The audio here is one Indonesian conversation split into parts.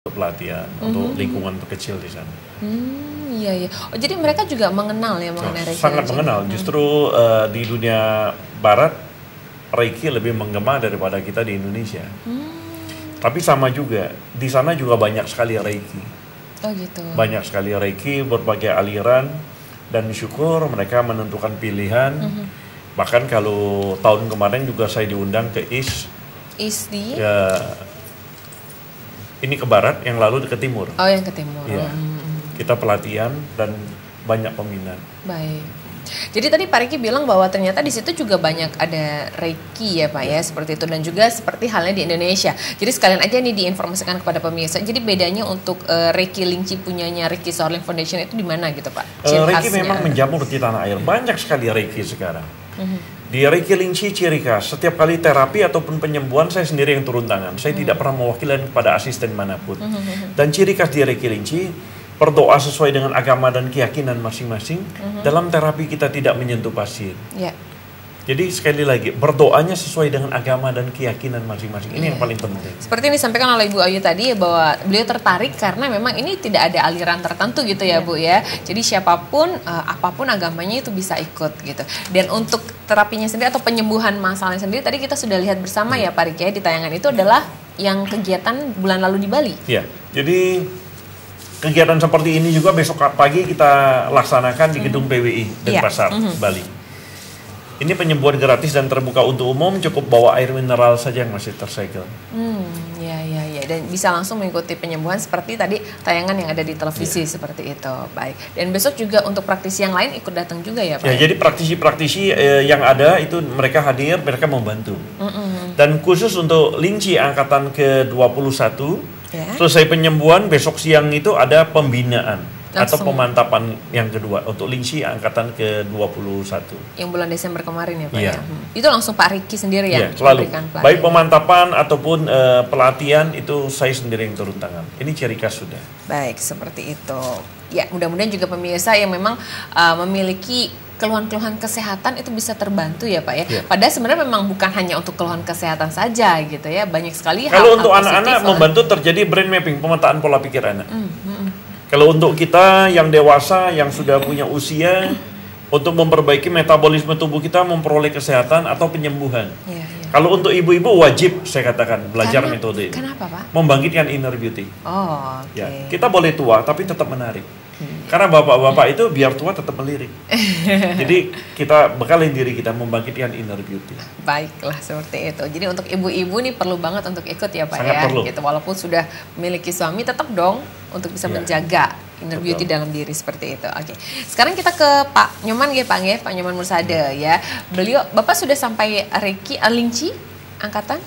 untuk pelatihan, untuk lingkungan kecil di sana. Iya, iya. Oh, jadi mereka juga mengenal ya mengenai Reiki? Sangat mengenal. Justru di dunia Barat, Reiki lebih menggema daripada kita di Indonesia. Tapi sama juga, di sana juga banyak sekali Reiki. Oh gitu. Banyak sekali Reiki, berbagai aliran, dan syukur mereka menentukan pilihan. Bahkan kalau tahun kemarin juga saya diundang ke ISDI? Ini ke barat, yang lalu ke timur. Oh, yang ke timur. Ya. Kita pelatihan dan banyak peminat. Baik. Jadi tadi Pak Riki bilang bahwa ternyata di situ juga banyak ada Reiki ya Pak ya, seperti itu, dan juga seperti halnya di Indonesia. Jadi sekalian aja nih diinformasikan kepada pemirsa. Jadi bedanya untuk Reiki Lingchi punyanya Reiki Soul Foundation itu di mana gitu Pak? Reiki memang menjamur di tanah air. Banyak sekali Reiki sekarang. Di Reiki Lingchi ciri khas, setiap kali terapi ataupun penyembuhan saya sendiri yang turun tangan. Saya tidak pernah mewakilkan kepada asisten manapun. Dan ciri khas di Reiki Lingchi, berdoa sesuai dengan agama dan keyakinan masing-masing. Dalam terapi kita tidak menyentuh pasien. Yeah. Jadi sekali lagi, berdoanya sesuai dengan agama dan keyakinan masing-masing. Ini yang paling penting. Seperti yang disampaikan oleh Ibu Ayu tadi ya, bahwa beliau tertarik karena memang ini tidak ada aliran tertentu gitu ya Bu ya. Jadi siapapun, apapun agamanya itu bisa ikut gitu. Dan untuk terapinya sendiri atau penyembuhan masalahnya sendiri, tadi kita sudah lihat bersama ya Pak Riki ya, di tayangan itu adalah yang kegiatan bulan lalu di Bali. Iya, jadi kegiatan seperti ini juga besok pagi kita laksanakan di gedung PWI Denpasar, Bali. Ini penyembuhan gratis dan terbuka untuk umum, cukup bawa air mineral saja yang masih tersegel. Ya. Dan bisa langsung mengikuti penyembuhan seperti tadi tayangan yang ada di televisi seperti itu. Baik. Dan besok juga untuk praktisi yang lain ikut datang juga ya Pak? Ya, jadi praktisi-praktisi yang ada itu mereka hadir, mereka membantu. Dan khusus untuk Lingchi angkatan ke-21, selesai penyembuhan, besok siang itu ada pembinaan. Atau pemantapan yang kedua untuk Lingchi angkatan ke-21. Yang bulan Desember kemarin ya Pak ya? Itu langsung Pak Riki sendiri ya? Selalu. Baik pemantapan ataupun pelatihan itu saya sendiri yang turun tangan. Ini ciri khas sudah. Baik, seperti itu. Ya, mudah-mudahan juga pemirsa yang memang memiliki keluhan-keluhan kesehatan itu bisa terbantu ya Pak ya. Padahal sebenarnya memang bukan hanya untuk keluhan kesehatan saja gitu ya. Banyak sekali hal-hal untuk anak-anak membantu terjadi brain mapping, pemetaan pola pikir anak. Kalau untuk kita yang dewasa, yang sudah punya usia, untuk memperbaiki metabolisme tubuh kita, memperoleh kesehatan atau penyembuhan. Kalau untuk ibu-ibu wajib, saya katakan, belajar metode ini. Kenapa Pak? Membangkitkan inner beauty. Oh, oke. Ya, kita boleh tua, tapi tetap menarik. Karena bapak-bapak itu biar tua tetap melirik. Jadi kita bekalin diri kita membangkitkan inner beauty. Baiklah, seperti itu. Jadi untuk ibu-ibu nih perlu banget untuk ikut ya Pak. Sangat ya. Perlu. Gitu. Walaupun sudah memiliki suami, tetap dong untuk bisa menjaga inner beauty dalam diri seperti itu. Oke. Sekarang kita ke Pak Nyoman ya Pak ya, Pak Nyoman Mursade ya. Beliau, Bapak sudah sampai Reiki Lingchi angkatan?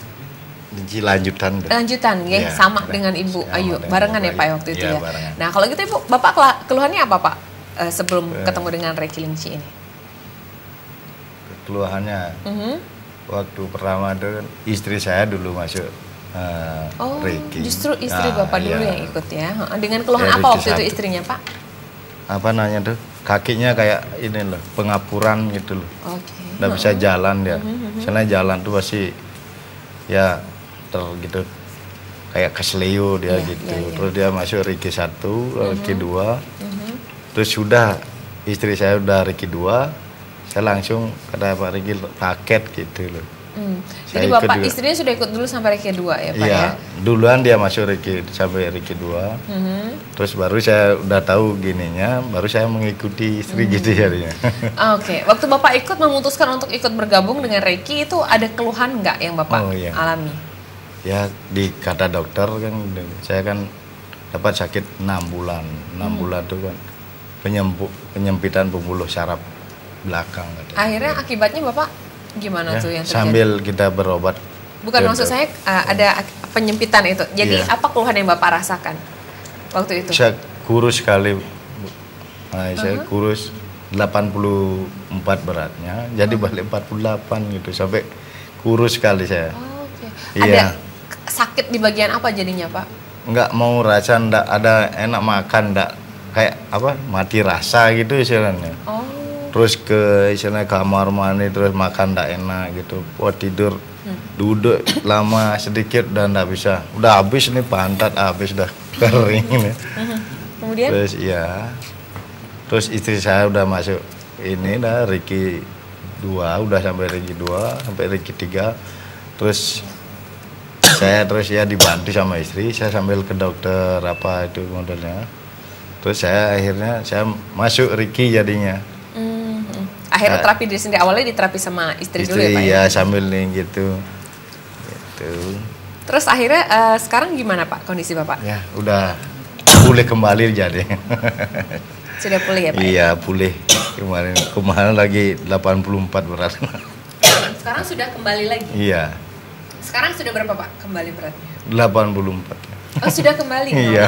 Lingchi lanjutan ya, sama dengan Ibu Ayu, barengan ya Pak waktu itu ya. Barengan. Nah kalau gitu Ibu, Bapak keluhannya apa Pak sebelum ketemu dengan Reiki Lingchi ini? Keluhannya, waktu pertama itu istri saya dulu masuk Reiki. Justru istri Bapak dulu yang ikut ya. Dengan keluhan apa waktu itu istrinya Pak? Apa namanya tuh? Kakinya kayak ini loh, pengapuran gitu loh. Nggak bisa jalan dia. Misalnya jalan tuh pasti ya gitu kayak kesleo dia gitu. Terus dia masuk Reiki 1, Reiki 2. Terus sudah istri saya udah Reiki 2, saya langsung kata Pak Riki paket gitu loh. Jadi Bapak istrinya sudah ikut dulu sampai Reiki 2 ya Pak ya? Duluan dia masuk Reiki sampai Reiki 2. Terus baru saya udah tahu gininya, baru saya mengikuti istri gitu jadinya. Oke. Waktu Bapak ikut memutuskan untuk ikut bergabung dengan Reiki itu ada keluhan nggak yang Bapak alami? Ya kata dokter kan, saya kan dapat sakit 6 bulan. 6 bulan itu kan penyempitan pembuluh saraf belakang. Akhirnya akibatnya Bapak gimana tuh yang terjadi? Sambil kita berobat. Bukan, maksud saya ada penyempitan itu. Jadi apa keluhan yang Bapak rasakan waktu itu? Saya kurus sekali. Saya kurus 84 beratnya, jadi balik 48 gitu, sampai kurus sekali saya. Ada sakit di bagian apa jadinya Pak? Nggak mau rasa, nggak ada enak makan, nggak kayak apa, mati rasa gitu istilahnya. Terus ke istilahnya kamar mandi, terus makan nggak enak gitu. Tidur duduk lama sedikit dan nggak bisa. Udah habis nih, pantat habis dah. kering. Kemudian? Terus istri saya udah masuk ini dah Reiki 2, udah sampai Reiki 2, sampai Reiki 3. Terus saya dibantu sama istri, saya sambil ke dokter apa itu modelnya. Terus akhirnya saya masuk Reiki jadinya. Akhirnya terapi diri sendiri, awalnya diterapi sama istri dulu ya Pak? Iya, sambil nih gitu. Terus akhirnya sekarang gimana Pak kondisi Bapak? Ya udah pulih kembali jadi. Sudah pulih ya Pak? Iya pulih kemarin lagi 84 berat. Sekarang sudah kembali lagi? Iya. Sekarang sudah berapa Pak kembali beratnya? 84. Oh sudah kembali? Iya.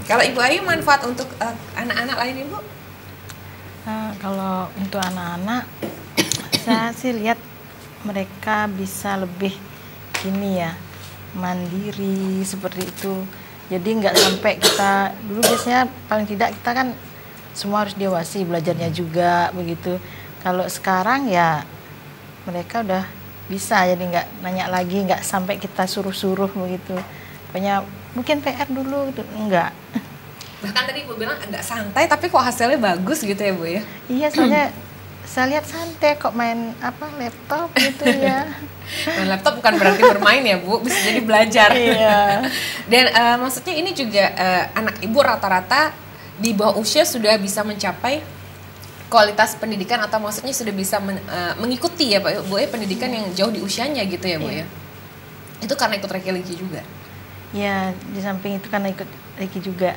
Kalau Ibu Ayu manfaat untuk anak-anak lain Ibu? Kalau untuk anak-anak, saya sih lihat mereka bisa lebih gini ya, mandiri seperti itu. Jadi nggak sampai kita, dulu biasanya paling tidak kita kan semua harus diawasi, belajarnya juga begitu. Kalau sekarang ya mereka udah bisa, jadi nggak nanya lagi, nggak sampai kita suruh-suruh begitu. Pokoknya mungkin PR dulu gitu, enggak. Bahkan tadi Ibu bilang agak santai, tapi kok hasilnya bagus gitu ya Bu ya? Iya, soalnya saya lihat santai kok main laptop gitu ya. Main laptop bukan berarti bermain ya Bu, bisa jadi belajar. Iya. Dan maksudnya ini juga anak Ibu rata-rata di bawah usia sudah bisa mencapai kualitas pendidikan atau maksudnya sudah bisa mengikuti ya Pak Bu ya pendidikan yang jauh di usianya gitu ya Bu ya. Itu karena ikut Reiki juga. Ya, di samping itu karena ikut Reiki juga.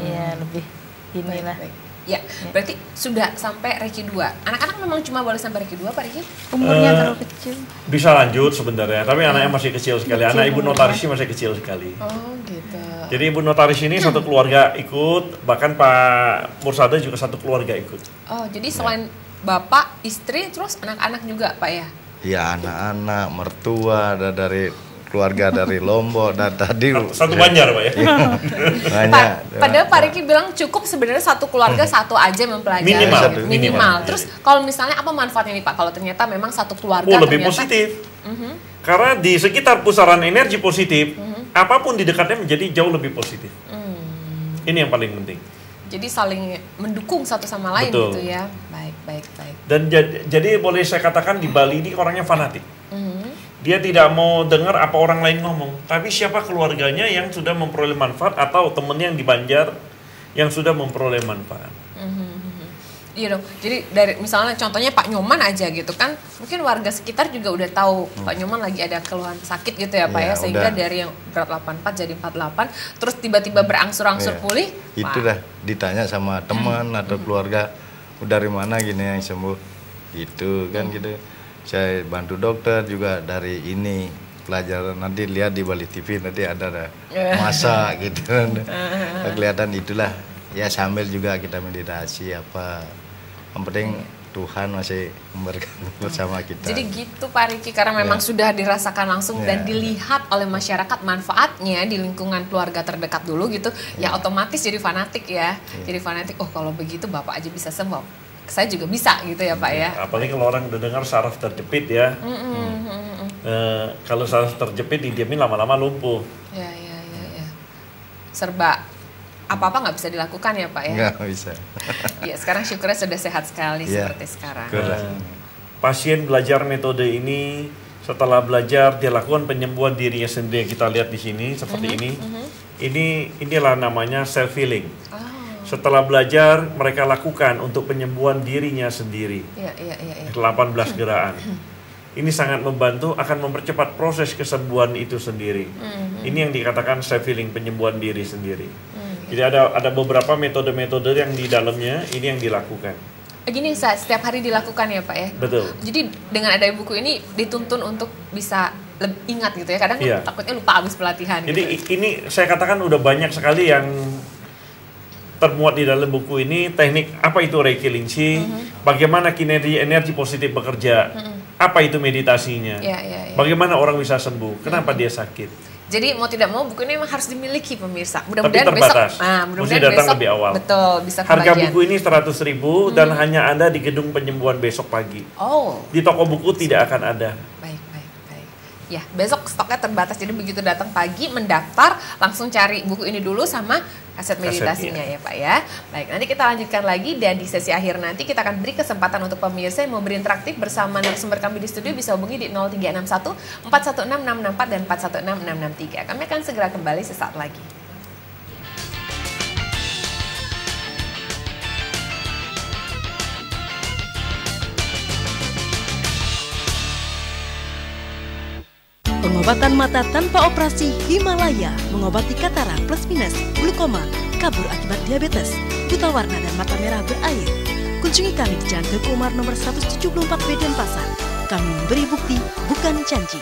Ya, lebih inilah. Baik. Ya, berarti sudah sampai Reiki 2. Anak-anak memang cuma boleh sampai Reiki 2 Pak Reiki? Umurnya terlalu kecil. Bisa lanjut sebenarnya, tapi anaknya masih kecil sekali. Anak Ibu notaris masih kecil sekali. Oh, gitu. Jadi Ibu notaris ini satu keluarga ikut, bahkan Pak Mursada juga satu keluarga ikut. Oh, jadi selain Bapak, istri, terus anak-anak juga Pak ya? Ya anak-anak, mertua, dari keluarga dari Lombok dan tadi satu Banjar Pak ya. Padahal Pak Riki bilang cukup sebenarnya satu keluarga satu aja mempelajari minimal. Terus kalau misalnya apa manfaatnya nih Pak kalau ternyata memang satu keluarga lebih positif. Karena di sekitar pusaran energi positif, apapun di dekatnya menjadi jauh lebih positif. Ini yang paling penting. Jadi saling mendukung satu sama lain. Betul. Gitu ya. Baik. Dan jadi boleh saya katakan di Bali ini orangnya fanatik. Dia tidak mau dengar apa orang lain ngomong, tapi siapa keluarganya yang sudah memperoleh manfaat atau temennya yang di Banjar yang sudah memperoleh manfaat. Iya dong. Jadi dari misalnya contohnya Pak Nyoman aja gitu kan, mungkin warga sekitar juga udah tahu Pak Nyoman lagi ada keluhan sakit gitu ya Pak ya, sehingga dari yang berat 84 jadi 48, terus tiba-tiba berangsur-angsur pulih. Itulah ditanya sama teman atau keluarga, dari mana gini yang sembuh, gitu kan gitu. Saya bantu dokter juga dari ini pelajaran, nanti lihat di Bali TV nanti ada masak gitu kan. Kelihatan itulah ya, sambil juga kita meditasi apa, yang penting Tuhan masih memberkati bersama kita. Jadi gitu Pak Riki, karena memang sudah dirasakan langsung dan dilihat oleh masyarakat manfaatnya di lingkungan keluarga terdekat dulu gitu, ya otomatis jadi fanatik ya. Jadi fanatik, oh kalau begitu Bapak aja bisa sembuh, saya juga bisa gitu ya Pak ya. Apalagi kalau orang udah dengar saraf terjepit ya. Kalau saraf terjepit didiamin lama-lama lumpuh. Ya. Serba apa-apa nggak bisa dilakukan ya Pak ya? Nggak bisa. Iya, sekarang syukurnya sudah sehat sekali seperti sekarang. Pasien belajar metode ini, setelah belajar dia lakukan penyembuhan dirinya sendiri yang kita lihat di sini seperti ini. Inilah namanya self healing. Setelah belajar, mereka lakukan untuk penyembuhan dirinya sendiri. 18 gerakan. Ini sangat membantu, akan mempercepat proses kesembuhan itu sendiri. Ini yang dikatakan self healing, penyembuhan diri sendiri. Jadi ada beberapa metode-metode yang di dalamnya, ini yang dilakukan. Gini, setiap hari dilakukan ya Pak ya? Betul. Jadi dengan ada buku ini dituntun untuk bisa ingat gitu ya. Kadang takutnya lupa habis pelatihan. Jadi gitu. ini saya katakan udah banyak sekali yang termuat di dalam buku ini, teknik apa itu Reiki Lingxi, bagaimana kinerja energi positif bekerja, apa itu meditasinya, bagaimana orang bisa sembuh, kenapa dia sakit. Jadi mau tidak mau buku ini memang harus dimiliki pemirsa. Mudah-mudahan besok, mesti datang lebih awal. Betul, bisa kebagian. Harga buku ini 100.000 dan hanya ada di gedung penyembuhan besok pagi. Di toko buku tidak akan ada. Baik. Ya, besok stoknya terbatas, jadi begitu datang pagi mendaftar langsung cari buku ini dulu sama kaset meditasinya ya Pak ya. Baik, nanti kita lanjutkan lagi dan di sesi akhir nanti kita akan beri kesempatan untuk pemirsa yang mau berinteraktif bersama narasumber kami di studio bisa hubungi di 0361 416 664 dan 416 663. Kami akan segera kembali sesaat lagi. Pengobatan mata tanpa operasi Himalaya mengobati katarak plus minus, glukoma, kabur akibat diabetes, buta warna dan mata merah berair. Kunjungi kami di Jalan Teguh Umar nomor 174B Denpasar. Kami memberi bukti, bukan janji.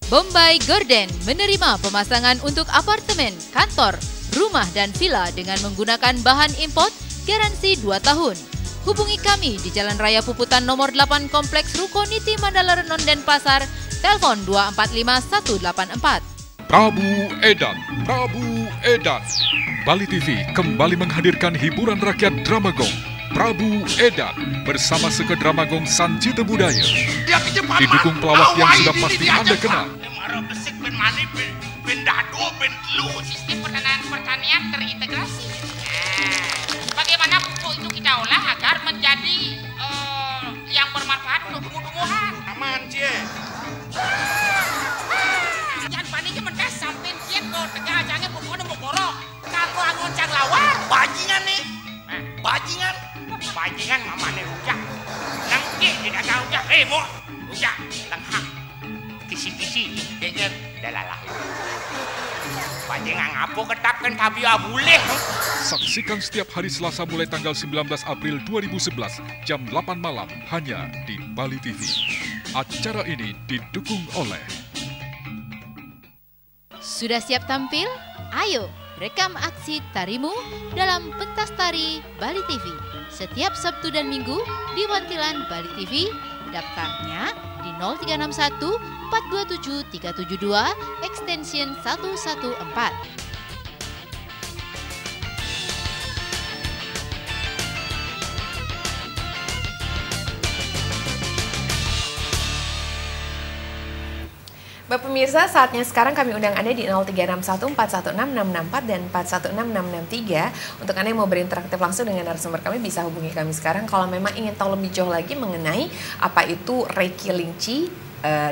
Bombay Garden menerima pemasangan untuk apartemen, kantor, rumah dan villa dengan menggunakan bahan import garansi 2 tahun. Hubungi kami di Jalan Raya Puputan nomor 8 Kompleks Rukoniti Mandala Renon Denpasar, telepon 245184. Prabu Edan. Bali TV kembali menghadirkan hiburan rakyat Dramagong. Prabu Edan bersama Seke Dramagong Sancita Budaya. Didukung pelawak yang sudah pasti Anda kenal. Sistem pertanian terintegrasi. Bagaimana pupuk itu kita olah agar menjadi yang bermanfaat untuk tumbuh-tumbuhan. Aman, Cie. Jangan panik mendes sampai kian kau tegak ajangnya pokoknya mau borok. Kalau ngoncang lawar. Bajingan nih. Bajingan mamane rujak. Nangki tidak tahu rujak. Mau rujak lenghak. Kisi-kisi kayaknya dalalah. Bajingan ngapo ketapkan tabi boleh. Saksikan setiap hari Selasa mulai tanggal 19 April 2011 jam 8 malam hanya di Bali TV. Acara ini didukung oleh Sudah siap tampil? Ayo rekam aksi tarimu dalam pentas tari Bali TV. Setiap Sabtu dan Minggu di Wantilan Bali TV. Daftarnya di 0361 427 372 extension 114. Bapak pemirsa, saatnya sekarang kami undang Anda di 0361 416 664 dan 416 663. Untuk Anda yang mau berinteraktif langsung dengan narasumber kami bisa hubungi kami sekarang kalau memang ingin tahu lebih jauh lagi mengenai apa itu Reiki Lingchi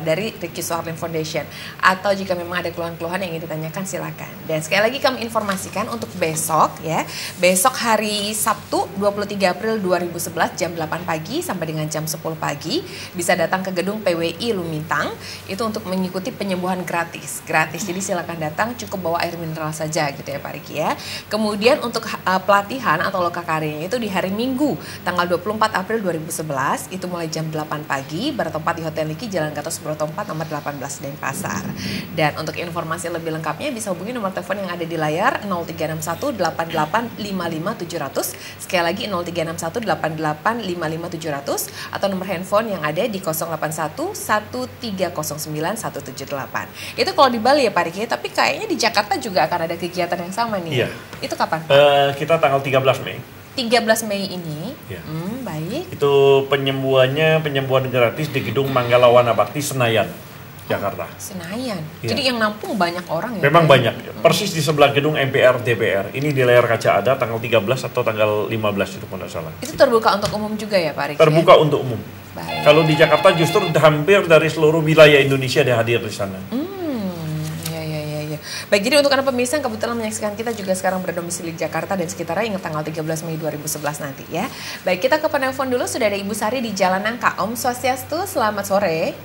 dari Reiki Soarlin Foundation, atau jika memang ada keluhan-keluhan yang ingin ditanyakan silakan. Dan sekali lagi kami informasikan untuk besok ya, besok hari Sabtu 23 April 2011 jam 8 pagi sampai dengan jam 10 pagi bisa datang ke gedung PWI Lumintang itu untuk mengikuti penyembuhan gratis. Jadi silakan datang, cukup bawa air mineral saja gitu ya Pak Riki ya. Kemudian untuk pelatihan atau loka karyanya itu di hari Minggu tanggal 24 April 2011 itu mulai jam 8 pagi bertempat di Hotel Niki Jalan Gatot Subroto 4 nomor 18 Denpasar. Dan untuk informasi lebih lengkapnya bisa hubungi nomor telepon yang ada di layar 0361 88 55 700. Sekali lagi 0361 88 55 700 atau nomor handphone yang ada di 081 1309 178. Itu kalau di Bali ya Pak Riki, tapi kayaknya di Jakarta juga akan ada kegiatan yang sama nih. Iya. Itu kapan? Kita tanggal 13 Mei. 13 Mei ini, ya. Baik. Itu penyembuhan gratis di Gedung Manggala Wana Bakti Senayan, Jakarta. Senayan. Ya. Jadi yang nampung banyak orang ya? Memang banyak. Persis di sebelah gedung MPR DPR. Ini di layar kaca ada tanggal 13 atau tanggal 15 itu kalau tidak salah. Itu terbuka untuk umum juga ya Pak Riki? Terbuka untuk umum. Baik. Kalau di Jakarta justru hampir dari seluruh wilayah Indonesia dia hadir di sana. Baik, jadi untuk Anda pemirsa yang kebetulan menyaksikan kita juga sekarang berdomisili di Jakarta dan sekitarnya, ingat tanggal 13 Mei 2011 nanti ya. Baik, kita ke penelpon dulu, sudah ada Ibu Sari di Jalan Nangka. Om Swastiastu, selamat sore.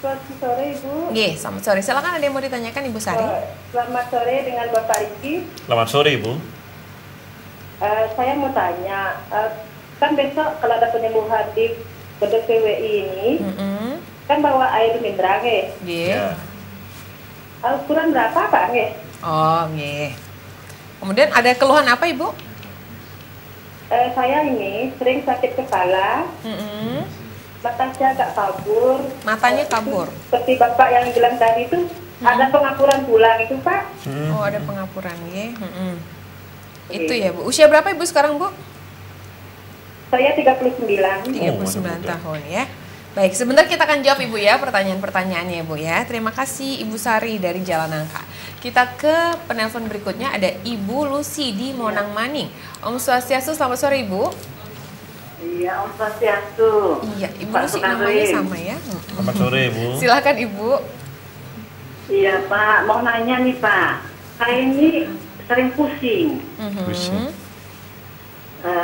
Selamat sore Ibu. Iya, selamat sore. Silakan ada yang mau ditanyakan Ibu Sari. Selamat sore dengan Bapak Riki. Selamat sore Ibu. Saya mau tanya, kan besok kalau ada penyembuhan di gedung PWI ini, kan bawa air mineral ya? Iya. Ukuran berapa Pak? Oh, nggih. Kemudian ada keluhan apa Ibu? Saya ini sering sakit kepala, matanya agak kabur. Matanya kabur? Seperti Bapak yang bilang tadi itu, ada pengapuran tulang itu Pak. Oh, ada pengapuran ya. Itu ya Bu. Usia berapa Ibu sekarang Bu? Saya 39. 39 tahun ya. Baik, sebentar kita akan jawab Ibu ya pertanyaan-pertanyaannya Bu ya. Terima kasih Ibu Sari dari Jalan Nangka. Kita ke penelpon berikutnya, ada Ibu Lucy di Monang Maning. Om Swastiastu, selamat sore Ibu. Iya, Om Swastiastu. Iya, Ibu Lucy namanya sama ya. Selamat sore Ibu. Silakan Ibu. Iya Pak, mau nanya nih Pak. Saya ini sering pusing. Pusing.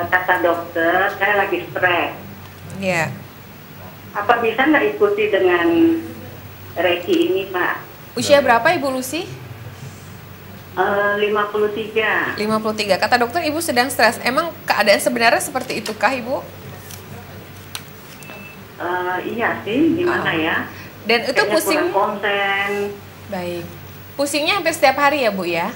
Kata dokter, saya lagi stres. Iya. Apa bisa nggak ikuti dengan Reiki ini Pak? Usia berapa Ibu Lucy? 53. 53. Kata dokter Ibu sedang stres. Emang keadaan sebenarnya seperti itukah Ibu? Iya sih, gimana ya? Dan itu kayaknya pusing. kurang konsen. Baik. Pusingnya hampir setiap hari ya Bu ya?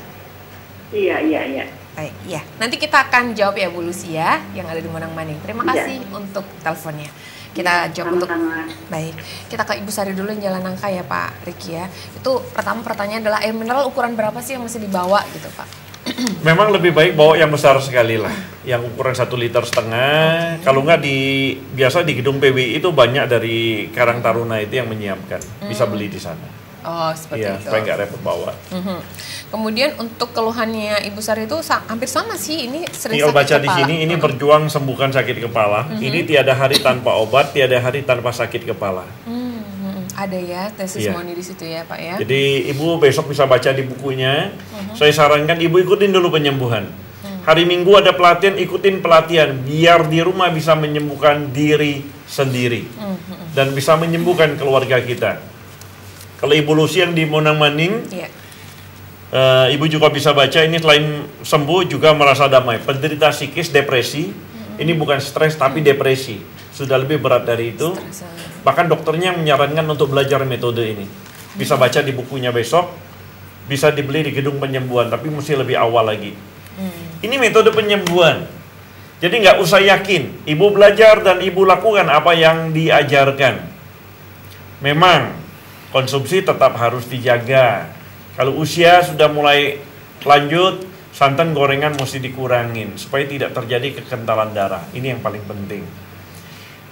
Iya. Baik, ya. Nanti kita akan jawab ya Bu Lucy ya, yang ada di Monang Maning. Terima kasih untuk teleponnya. Kita jawab untuk baik. Kita ke Ibu Sari dulu yang Jalan Nangka ya Pak Riki ya. Itu pertama pertanyaan adalah air mineral ukuran berapa sih yang mesti dibawa gitu Pak? Memang lebih baik bawa yang besar sekali lah, yang ukuran 1,5 liter. Kalau nggak biasa di gedung PBI itu banyak dari Karang Taruna itu yang menyiapkan, bisa beli di sana. Oh seperti itu. Supaya nggak repot bawa. Kemudian untuk keluhannya Ibu Sari itu hampir sama sih, ini sering Tinggal sakit baca kepala. di sini, ini berjuang sembuhkan sakit kepala. Ini tiada hari tanpa obat, tiada hari tanpa sakit kepala. Ada ya testimoni di situ ya Pak ya. Jadi Ibu besok bisa baca di bukunya. Saya sarankan Ibu ikutin dulu penyembuhan. Hari Minggu ada pelatihan, ikutin pelatihan biar di rumah bisa menyembuhkan diri sendiri dan bisa menyembuhkan keluarga kita. Kalau Ibu Lucy yang di Monang Maning, Ibu juga bisa baca ini selain sembuh juga merasa damai. Penderita psikis, depresi, ini bukan stres tapi depresi. Sudah lebih berat dari itu. Bahkan dokternya menyarankan untuk belajar metode ini. Bisa baca di bukunya besok, bisa dibeli di gedung penyembuhan, tapi mesti lebih awal lagi. Ini metode penyembuhan. Jadi nggak usah yakin. Ibu belajar dan Ibu lakukan apa yang diajarkan. Memang konsumsi tetap harus dijaga. Kalau usia sudah mulai lanjut, santan gorengan mesti dikurangin supaya tidak terjadi kekentalan darah. Ini yang paling penting.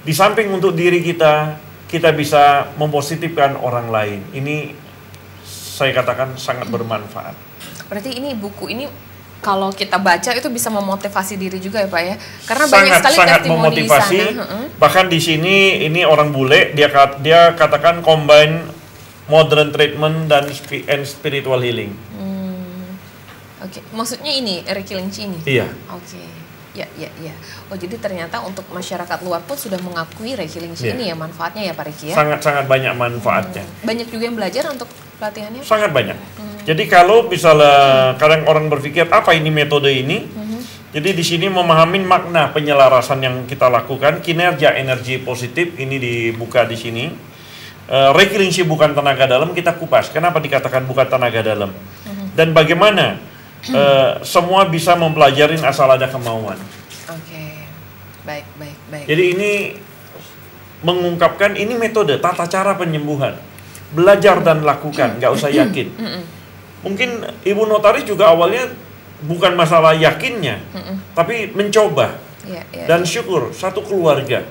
Di samping untuk diri kita, kita bisa mempositifkan orang lain. Ini saya katakan sangat bermanfaat. Berarti ini buku ini kalau kita baca itu bisa memotivasi diri juga ya Pak ya? Karena banyak sekali sangat testimoni memotivasi. di sana. Bahkan di sini ini orang bule, dia katakan combine modern treatment dan spiritual healing. Oke, maksudnya ini Reiki Linci ini? Iya. Oke. Ya. Oh jadi ternyata untuk masyarakat luar pun sudah mengakui Reiki Linci ini ya manfaatnya ya Pak Riki ya? Sangat-sangat banyak manfaatnya. Banyak juga yang belajar untuk pelatihannya? Sangat banyak. Jadi kalau misalnya kadang orang berpikir apa ini metode ini? Jadi di sini memahami makna penyelarasan yang kita lakukan, kinerja energi positif ini dibuka di sini. Reiki Linci bukan tenaga dalam, kita kupas. Kenapa dikatakan bukan tenaga dalam? Dan bagaimana semua bisa mempelajarin asal ada kemauan. Oke, baik. Jadi ini mengungkapkan ini metode, tata cara penyembuhan. Belajar dan lakukan, nggak usah yakin. Mungkin Ibu Notaris juga awalnya bukan masalah yakinnya, tapi mencoba. Dan syukur, satu keluarga.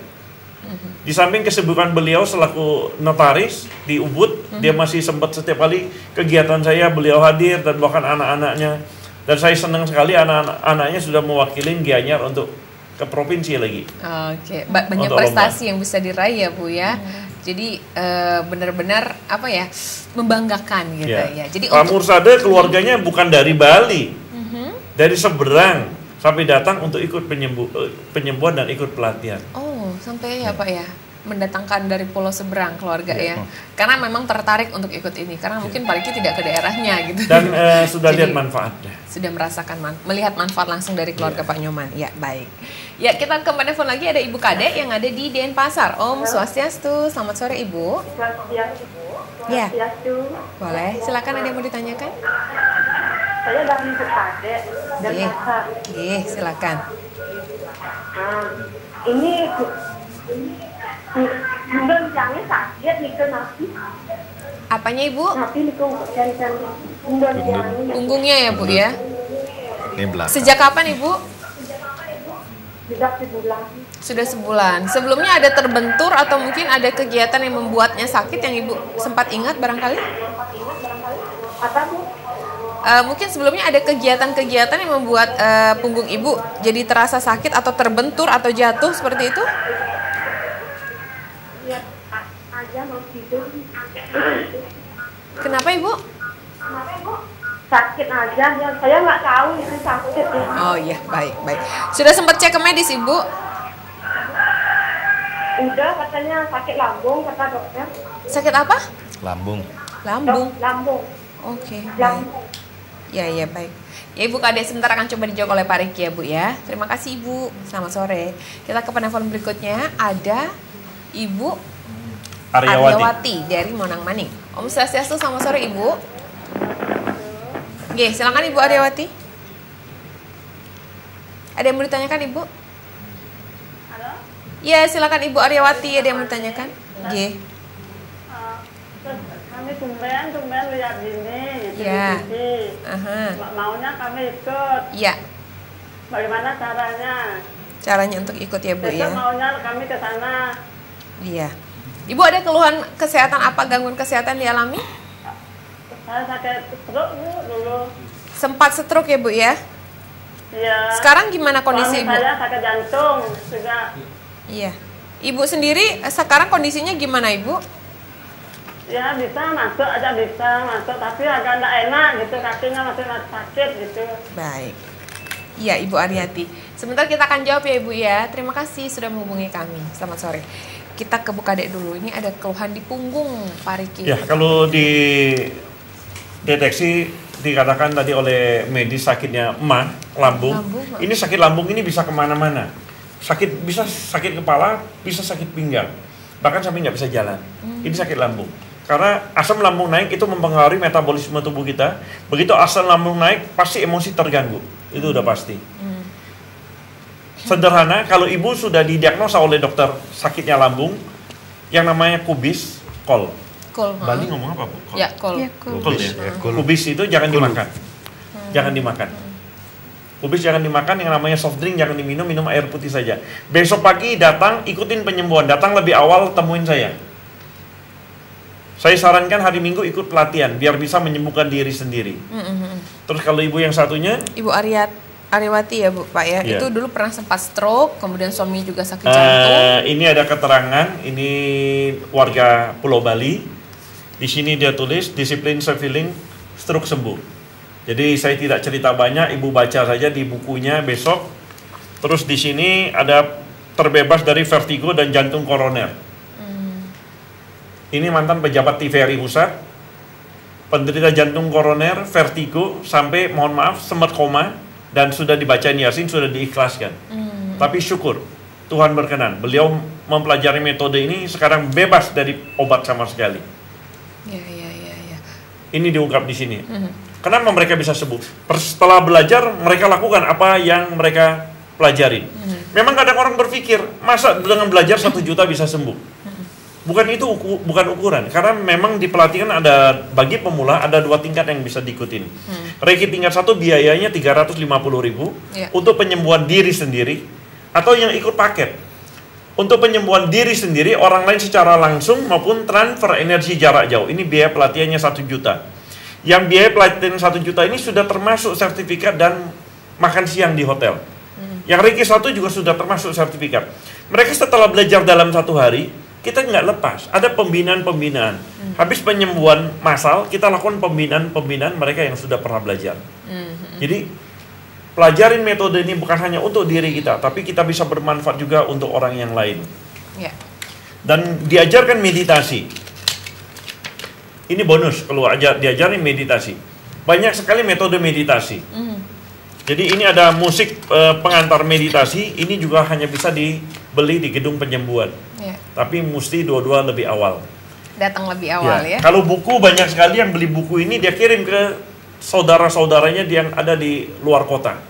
Di samping kesibukan beliau selaku notaris di Ubud, dia masih sempat setiap kali kegiatan saya beliau hadir dan bahkan anak-anaknya. Dan saya senang sekali anak-anaknya sudah mewakili Gianyar untuk ke provinsi lagi. Oke, banyak prestasi yang bisa diraih ya Bu ya. Jadi benar-benar apa ya, membanggakan gitu ya. Jadi Pak Mursade keluarganya bukan dari Bali, dari seberang sampai datang untuk ikut penyembuhan dan ikut pelatihan. Oh, sampai ya Pak ya, mendatangkan dari pulau seberang keluarga ya. Karena memang tertarik untuk ikut ini, karena mungkin Pak Riki tidak ke daerahnya gitu. Dan sudah lihat manfaatnya. Sudah merasakan melihat manfaat langsung dari keluarga Pak Nyoman. Ya, baik. Ya, kita ke telepon lagi ada Ibu Kade yang ada di Denpasar. Om Swastiastu, selamat sore Ibu. Ya. Boleh, silakan ada yang mau ditanyakan? Saya dari Ibu Kade, Denpasar. Silakan. Ini undang-undangnya sakit nih ke nasi. Apanya Ibu? Tapi nih ke punggungnya ya Bu ya? Ini belakang. Sejak kapan Ibu? Sudah sebulan. Sudah sebulan. Sebelumnya ada terbentur atau mungkin ada kegiatan yang membuatnya sakit yang Ibu sempat ingat barangkali? Apa Bu? Mungkin sebelumnya ada kegiatan-kegiatan yang membuat punggung Ibu jadi terasa sakit atau terbentur atau jatuh seperti itu? Ya, aja mau tidur. Kenapa Ibu? Sakit aja, ya saya nggak tahu itu sakit. Ya. Oh iya, baik. Sudah sempat cek ke medis Ibu? Udah, katanya sakit lambung kata dokter. Sakit apa? Lambung. Lambung. Oke. Lambung. Ya, baik. Ya Ibu Kades sebentar akan coba dijawab oleh Pak Riki ya Bu ya. Terima kasih Ibu. Selamat sore. Kita ke penelpon berikutnya ada Ibu Aryawati dari Monang Maning. Om Swastiastu, selamat sore Ibu. Oke, silakan Ibu Aryawati. Ada yang mau ditanyakan Ibu? Halo? Ya, silakan Ibu Aryawati, ada yang mau ditanyakan? Oke. Kami tumben lihat gini gitu Ya. di TV. Maunya kami ikut. Iya. Bagaimana caranya? Caranya untuk ikut ya Bu ya. Besok maunya kami ke sana. Iya. Ibu ada keluhan kesehatan apa, gangguan kesehatan dialami? Saya sakit stroke Bu dulu. Sempat stroke ya Bu ya? Iya. Sekarang gimana kondisi Ibu? Saya sakit jantung juga. Iya. Ibu sendiri sekarang kondisinya gimana Ibu? Ya bisa masuk tapi agak nggak enak gitu, kakinya masih sakit gitu. Baik. Iya Ibu Aryati. Sebentar kita akan jawab ya Ibu ya. Terima kasih sudah menghubungi kami. Selamat sore. Kita ke Bu Kade dulu. Ini ada keluhan di punggung Pak Riki. Ya, kalau di deteksi dikatakan tadi oleh medis sakitnya lambung. Ini sakit lambung ini bisa kemana-mana. Bisa sakit kepala, bisa sakit pinggang. Bahkan sampai nggak bisa jalan. Ini sakit lambung. Karena asam lambung naik itu mempengaruhi metabolisme tubuh kita. Begitu asam lambung naik, pasti emosi terganggu. Itu udah pasti. Sederhana, kalau ibu sudah didiagnosa oleh dokter sakitnya lambung, yang namanya kubis, kol. Bali ngomong apa Bu? Ya, kol. Kol ya. Kubis itu jangan dimakan. Jangan dimakan. Kubis jangan dimakan, yang namanya soft drink jangan diminum, minum air putih saja. Besok pagi datang, ikutin penyembuhan. Datang lebih awal, temuin saya. Saya sarankan hari Minggu ikut pelatihan biar bisa menyembuhkan diri sendiri. Terus kalau ibu yang satunya, Ibu Aryawati ya Bu Pak ya. Iya. Itu dulu pernah sempat stroke, kemudian suami juga sakit jantung. Ini ada keterangan, ini warga Pulau Bali. Di sini dia tulis disiplin self-healing, stroke sembuh. Jadi saya tidak cerita banyak, ibu baca saja di bukunya besok. Terus di sini ada terbebas dari vertigo dan jantung koroner. Ini mantan pejabat TVRI pusat, penderita jantung koroner, vertigo, sampai mohon maaf sempat koma dan sudah dibacain Yasin, sudah diikhlaskan. Tapi syukur Tuhan berkenan, beliau mempelajari metode ini, sekarang bebas dari obat sama sekali. Ya. Ini diungkap di sini. Kenapa mereka bisa sembuh? Setelah belajar, mereka lakukan apa yang mereka pelajarin. Memang kadang orang berpikir, masa dengan belajar 1 juta bisa sembuh? Bukan itu, bukan ukuran. Karena memang di pelatihan ada, bagi pemula ada 2 tingkat yang bisa diikutin. Reiki tingkat 1 biayanya 350.000 untuk penyembuhan diri sendiri, atau yang ikut paket. Untuk penyembuhan diri sendiri, orang lain secara langsung maupun transfer energi jarak jauh. Ini biaya pelatihannya 1 juta. Yang biaya pelatihan 1 juta ini sudah termasuk sertifikat dan makan siang di hotel. Yang Reiki 1 juga sudah termasuk sertifikat. Mereka setelah belajar dalam 1 hari, kita nggak lepas, ada pembinaan-pembinaan. Habis penyembuhan massal, kita lakukan pembinaan mereka yang sudah pernah belajar. Jadi, pelajarin metode ini bukan hanya untuk diri kita, tapi kita bisa bermanfaat juga untuk orang yang lain. Dan diajarkan meditasi. Ini bonus kalau diajarin meditasi. Banyak sekali metode meditasi. Jadi ini ada musik pengantar meditasi, ini juga hanya bisa dibeli di gedung penyembuhan. Tapi mesti dua-dua lebih awal. Datang lebih awal ya. Kalau buku, banyak sekali yang beli buku ini, dia kirim ke saudara-saudaranya yang ada di luar kota.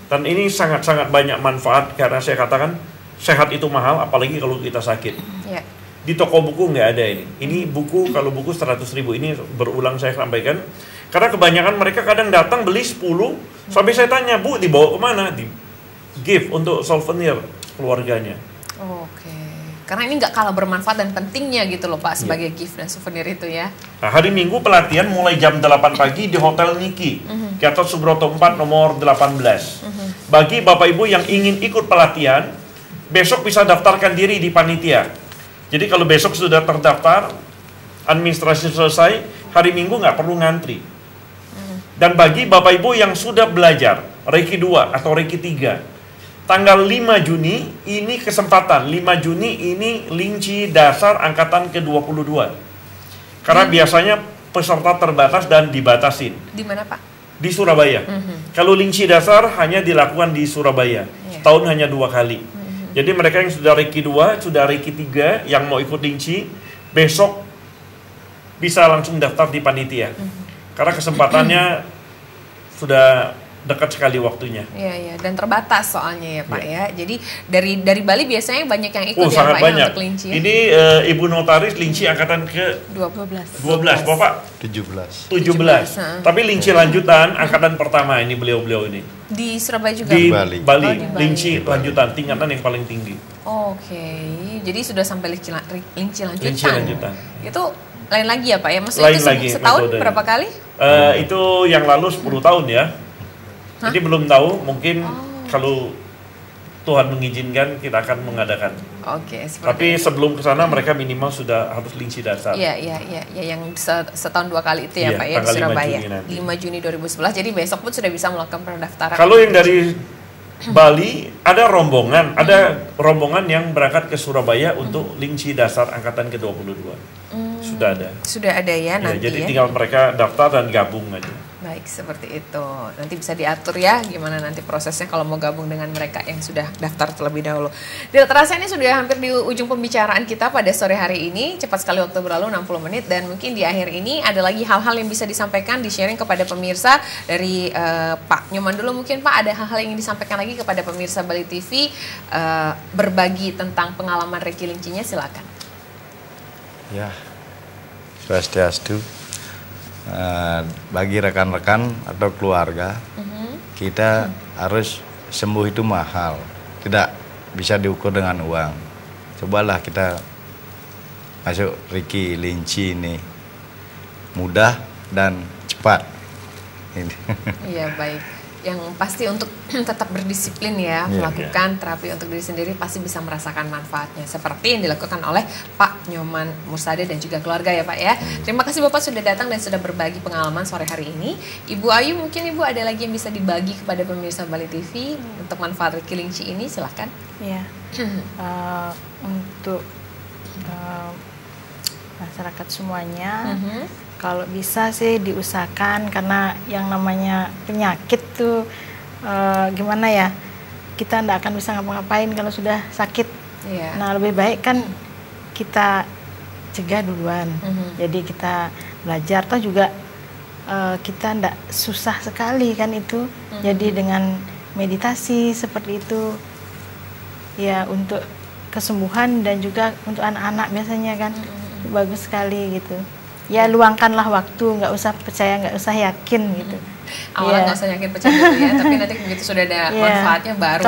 Dan ini sangat-sangat banyak manfaat, karena saya katakan sehat itu mahal, apalagi kalau kita sakit. Di toko buku nggak ada ini. Ini buku, kalau buku 100.000, ini berulang saya sampaikan. Karena kebanyakan mereka kadang datang beli 10, sampai saya tanya, Bu, dibawa kemana? gift untuk souvenir keluarganya. Oke. Karena ini nggak kalah bermanfaat dan pentingnya gitu loh Pak sebagai gift dan souvenir itu ya. Nah, hari Minggu pelatihan mulai jam 8 pagi di Hotel Niki, Gatot Subroto 4 nomor 18. Bagi Bapak Ibu yang ingin ikut pelatihan, besok bisa daftarkan diri di panitia. Jadi kalau besok sudah terdaftar, administrasi selesai, hari Minggu nggak perlu ngantri. Dan bagi Bapak Ibu yang sudah belajar Reiki 2 atau Reiki 3, tanggal 5 Juni ini kesempatan. 5 Juni ini linci dasar angkatan ke-22. Karena biasanya peserta terbatas dan dibatasin. Di mana Pak? Di Surabaya. Kalau linci dasar hanya dilakukan di Surabaya. Setahun hanya 2 kali. Jadi mereka yang sudah Reiki 2, sudah Reiki 3 yang mau ikut linci, besok bisa langsung daftar di panitia. Karena kesempatannya sudah dekat sekali waktunya. Iya, dan terbatas soalnya ya Pak ya. Jadi dari Bali biasanya banyak yang ikut ya sangat Pak banyak. ya untuk linci. Ini Ibu Notaris linci angkatan ke 12. Bapak 17. 17. Tapi linci lanjutan angkatan pertama ini beliau ini. Di Surabaya juga? Di Bali. Bali. Oh, di Bali. Linci lanjutan tingkatan yang paling tinggi. Oke. Jadi sudah sampai linci lanjutan. Linci lanjutan. Itu lain lagi ya Pak ya? Maksudnya Lain itu lagi setahun metodenya. berapa kali? Itu yang lalu 10 tahun ya. Jadi belum tahu, mungkin kalau Tuhan mengizinkan kita akan mengadakan. Oke. Tapi sebelum ke sana mereka minimal sudah harus linci dasar. Iya, yang setahun 2 kali itu ya Iya, Pak ya di tanggal 5 Surabaya. Juni nanti. 5 Juni 2011. Jadi besok pun sudah bisa melakukan pendaftaran. Kalau yang dari Bali ada rombongan yang berangkat ke Surabaya untuk linci dasar angkatan ke-22. Sudah ada. Sudah ada ya nanti Jadi ya. tinggal mereka daftar dan gabung aja. Baik, seperti itu. Nanti bisa diatur ya gimana nanti prosesnya kalau mau gabung dengan mereka yang sudah daftar terlebih dahulu. Tidak terasa ini sudah hampir di ujung pembicaraan kita pada sore hari ini. Cepat sekali waktu berlalu 60 menit dan mungkin di akhir ini ada lagi hal-hal yang bisa disampaikan, di-sharing kepada pemirsa dari Pak Nyoman dulu mungkin Pak, ada hal-hal yang ingin disampaikan lagi kepada pemirsa Bali TV berbagi tentang pengalaman Reiki lincinya, silakan. Ya, swastiastu. Bagi rekan-rekan atau keluarga, kita harus sembuh itu mahal, tidak bisa diukur dengan uang. Cobalah kita masuk Reiki linci ini, mudah dan cepat. Iya, baik. Yang pasti untuk tetap berdisiplin ya, melakukan terapi untuk diri sendiri pasti bisa merasakan manfaatnya. Seperti yang dilakukan oleh Pak Nyoman Mursade dan juga keluarga ya Pak ya. Terima kasih Bapak sudah datang dan sudah berbagi pengalaman sore hari ini. Ibu Ayu, mungkin Ibu ada lagi yang bisa dibagi kepada pemirsa Bali TV untuk manfaat Reiki linci ini, silahkan. Iya. Untuk masyarakat semuanya, kalau bisa sih diusahakan, karena yang namanya penyakit tuh gimana ya, kita nggak akan bisa ngapa-ngapain kalau sudah sakit. Nah lebih baik kan kita cegah duluan. Jadi kita belajar, toh juga kita nggak susah sekali kan itu. Jadi dengan meditasi seperti itu ya, untuk kesembuhan dan juga untuk anak-anak biasanya kan bagus sekali gitu. Ya luangkanlah waktu, nggak usah percaya, nggak usah yakin gitu. Awalnya nggak usah yakin percaya dulu ya, tapi nanti begitu sudah ada manfaatnya baru.